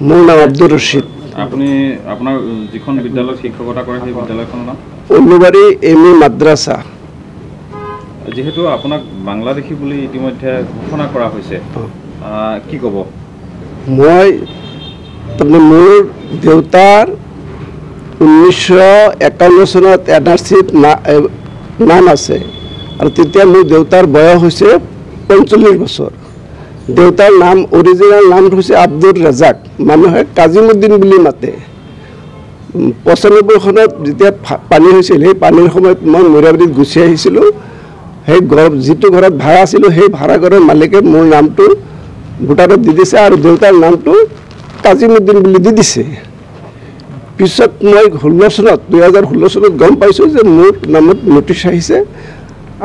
মোৰ নাম আব্দুৰ ৰশিদ। আপুনি আপোনাৰ যিখন বিদ্যালয়ত শিক্ষকতা কৰে সেই বিদ্যালয়খনৰ নাম উলুবাৰী এম ই মাদ্ৰাছা। যেহেতু আপোনাক বাংলাদেশী বুলি ইতিমধ্যে ঘোষণা কৰা হৈছে, কি ক'ব? মই তাৰমানে মোৰ দেউতাৰ 1951 চনত NRCত নাম আছে আৰু তেতিয়া মোৰ দেউতাৰ বয়স হৈছে 45 বছৰ। দেউতাৰ নাম অৰিজিনেল নাম হৈছে আব্দুৰ ৰাজাক, মানুহে কাজিমুদ্দিন বুলি মাতে। 95 চনত যেতিয়া পানী হৈছিল, সেই পানীৰ সময়ত মই মৈৰাবাৰীত গুচি আহিছিলোঁ। সেই যিটো ঘৰত ভাড়া আছিলোঁ, সেই ভাড়া ঘৰৰ মালিকে মোৰ নামটো ভোটাৰত দি দিছে আৰু দেউতাৰ নামটো কাজিমুদ্দিন বুলি দি দিছে। পিছত মই 2016 চনত গম পাইছোঁ যে মোৰ নামত নটিচ আহিছে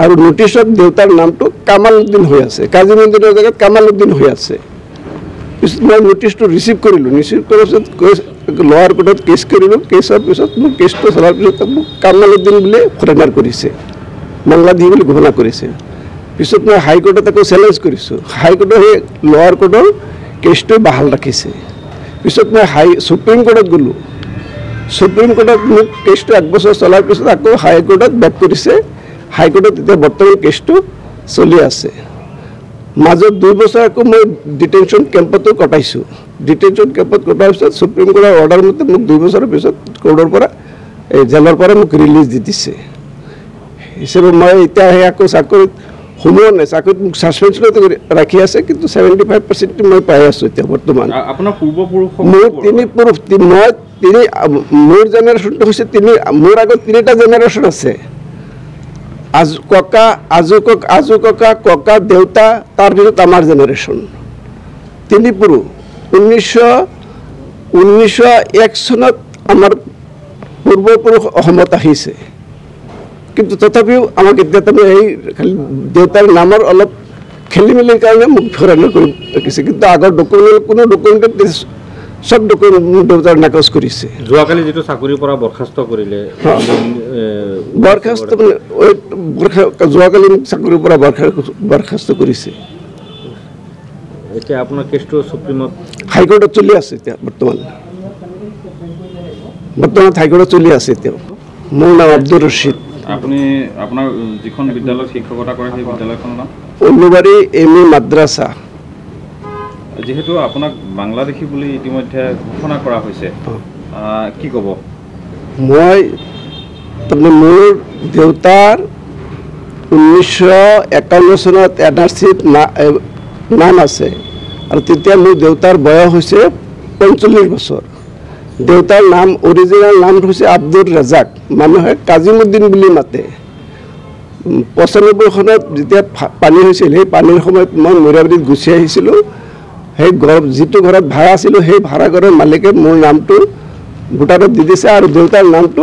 আৰু নটিচত দেউতাৰ নামটো কামাল উদ্দিন হৈ আছে, কাজিমুদ্দিনৰ জেগাত কামাল উদ্দিন হৈ আছে। পিছত মই নটিচটো ৰিচিভ কৰিলোঁ, ৰিচিভ কৰাৰ পিছত লোৱাৰ কোৰ্টত কেছ কৰিলোঁ। কেছৰ পিছত মোৰ কেছটো চলাৰ পিছত মোক কামাল উদ্দিন বুলি ফৰেনাৰ কৰিছে, বাংলাদেশী বুলি ঘোষণা কৰিছে। পিছত মই হাইকোৰ্টত আকৌ চেলেঞ্জ কৰিছোঁ, হাইকোৰ্টৰ সেই লোৱাৰ কোৰ্টৰ কেছটো বাহাল ৰাখিছে। পিছত মই সুপ্ৰিম কোৰ্টত গ'লোঁ, সুপ্ৰিম কোৰ্টত মোক কেছটো 1 বছৰ চলাৰ পিছত আকৌ হাইকোৰ্টত বেক কৰিছে। হাইকোৰ্টত এতিয়া বৰ্তমান কেছটো চলি আছে। মাজত 2 বছৰ আকৌ মই ডিটেনশ্যন কেম্পতো কটাইছোঁ। ডিটেনশ্যন কেম্পত কটাৰ পিছত সুপ্ৰিম কোৰ্টৰ অৰ্ডাৰ মতে মোক 2 বছৰৰ পিছত কোৰ্টৰ পৰা জেলৰ পৰা মোক ৰিলিজ দি দিছে। হিচাপে মই এতিয়া সেই আকৌ চাকৰিত সোমোৱা নাই, চাকৰিত মোক ছাছপেনশ্যনত ৰাখি আছে, কিন্তু 75% মই পাই আছোঁ এতিয়া বৰ্তমান। আপোনাৰ পূৰ্বপুৰুষ মোৰ জেনেৰেশ্যনটো হৈছে মোৰ আগত 3টা জেনেৰেশ্যন আছে। আজু ককা, ককা, দেউতা, তাৰপিছত আমাৰ জেনেৰেশ্যন 3 পুৰুষ। 1901 চনত আমাৰ পূৰ্বপুৰুষ অসমত আহিছে, কিন্তু তথাপিও আমাক এতিয়া তাৰমানে এই খালি দেউতাৰ নামৰ অলপ খেলি মেলিৰ কাৰণে মোক ফৰেনাৰ কৰি ৰাখিছে, কিন্তু আগৰ কোনো ডকুমেণ্টত সব ডকুমেণ্ট মোৰ দেউতাৰ নাকচ কৰিছে। যোৱাকালি যিটো চাকৰিৰ পৰা বৰখাস্ত কৰিলে, যোৱাকালি মোক চাকৰিৰ পৰা বৰখাস্ত কৰিছে। এতিয়া আপোনাৰ কেছটো সুপ্ৰিমত হাইকোৰ্টত চলি আছে এতিয়া বৰ্তমান হাইকোৰ্টত চলি আছে এতিয়া। মোৰ নাম আব্দুৰ ৰশিদ। আপুনি আপোনাৰ যিখন বিদ্যালয়ত শিক্ষকতা কৰে সেই বিদ্যালয়খনৰ নাম উলুবাৰী এম ই মাদ্ৰাছা। যেহেতু আপোনাক বাংলাদেশী বুলি ইতিমধ্যে ঘোষণা কৰা হৈছে, কি ক'ব? মই তাৰমানে মোৰ দেউতাৰ 1951 চনত NRCত নাম আছে আৰু তেতিয়া মোৰ দেউতাৰ বয়স হৈছে 45 বছৰ। দেউতাৰ নাম অৰিজিনেল নাম হৈছে আব্দুৰ ৰাজাক, মানুহে কাজিমুদ্দিন বুলি মাতে। 95 চনত যেতিয়া পানী হৈছিল, সেই পানীৰ সময়ত মই মৈৰাবাৰীত গুচি আহিছিলোঁ। সেই যিটো ঘৰত ভাড়া আছিলোঁ, সেই ভাড়া ঘৰৰ মালিকে মোৰ নামটো ভোটাৰত দি দিছে আৰু দেউতাৰ নামটো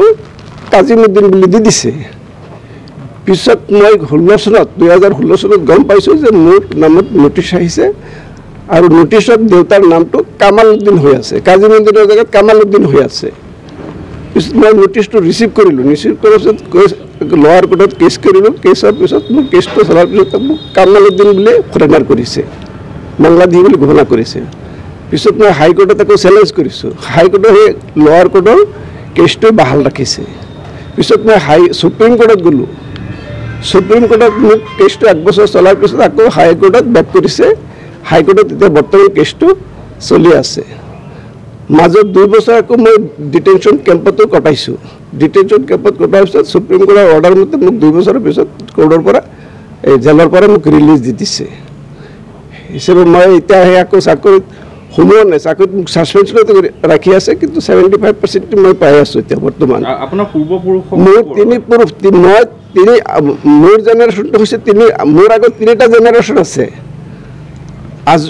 কাজিমুদ্দিন বুলি দি দিছে। পিছত মই 2016 চনত গম পাইছোঁ যে মোৰ নামত নটিচ আহিছে আৰু নটিচত দেউতাৰ নামটো কামাল উদ্দিন হৈ আছে, কাজিমুদ্দিনৰ জেগাত কামাল উদ্দিন হৈ আছে। পিছত মই নটিচটো ৰিচিভ কৰিলোঁ, ৰিচিভ কৰাৰ পিছত লোৱাৰ কোৰ্টত কেছ কৰিলোঁ। কেছৰ পিছত মোৰ কেছটো চলাৰ পিছত মোক কামাল উদ্দিন বুলি ফৰেনাৰ কৰিছে, বাংলাদেশী বুলি ঘোষণা কৰিছে। পিছত মই হাইকোৰ্টত আকৌ চেলেঞ্জ কৰিছোঁ, হাইকোৰ্টৰ সেই লোৱাৰ কোৰ্টৰ কেছটো বাহাল ৰাখিছে। পিছত মই সুপ্ৰিম কোৰ্টত গ'লোঁ, সুপ্ৰিম কোৰ্টত মোক কেছটো 1 বছৰ চলাৰ পিছত আকৌ হাইকোৰ্টত বেক কৰিছে। হাইকোৰ্টত এতিয়া বৰ্তমান কেছটো চলি আছে। মাজত 2 বছৰ আকৌ মই ডিটেনশ্যন কেম্পতো কটাইছোঁ। ডিটেনশ্যন কেম্পত কটাৰ পিছত সুপ্ৰিম কোৰ্টৰ অৰ্ডাৰ মতে মোক 2 বছৰৰ পিছত কোৰ্টৰ পৰা জেলৰ পৰা মোক ৰিলিজ দি দিছে। হিচাপে মই এতিয়া সেই আকৌ চাকৰিত সোমোৱা নাই, চাকৰিত মোক ছাছপেনশ্যনত ৰাখি আছে, কিন্তু 75% মই পাই আছোঁ এতিয়া বৰ্তমান। আপোনাৰ পূৰ্বপুৰুষ মোৰ জেনেৰেশ্যনটো হৈছে মোৰ আগত 3টা জেনেৰেশ্যন আছে। আজু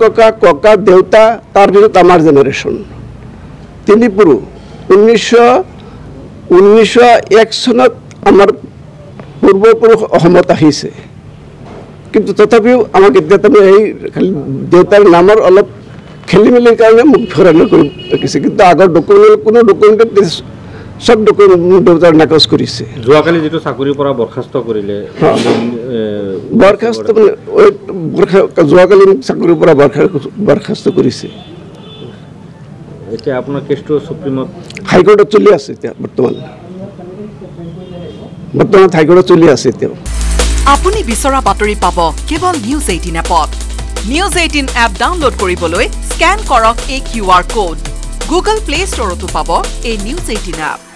ককা, ককা, দেউতা, তাৰপিছত আমাৰ জেনেৰেশ্যন 3 পুৰুষ। 1901 চনত আমাৰ পূৰ্বপুৰুষ অসমত আহিছে, কিন্তু তথাপিও আমাক এতিয়া তাৰমানে এই খালি দেউতাৰ নামৰ অলপ খেলি মেলিৰ কাৰণে মোক ফৰেনাৰ কৰি ৰাখিছে, কিন্তু আগৰ কোনো ডকুমেণ্টত সব ডকুমেণ্ট মোৰ দেউতাৰ নাকচ কৰিছে যোৱাকালি যেটো চাকৰিৰ পৰা বৰখাস্ত কৰিলে বৰখাস্ত যোৱাকালি চাকৰিৰ পৰা বৰখাস্ত কৰিছে এতিয়া আপোনাৰ কেছটো সুপ্ৰিমত হাইকোৰ্টত চলি আছে এতিয়া বৰ্তমান হাইকোৰ্টত চলি আছে এতিয়া আপুনি বিচৰা বাতৰি পাব কেৱল নিউজ 18 এপত নিউজ 18 এপ ডাউনলোড কৰিবলৈ স্ক্যান কৰক এই QR কোড গুগল প্লে ষ্টৰতো পাব এই নিউজ 18 এপ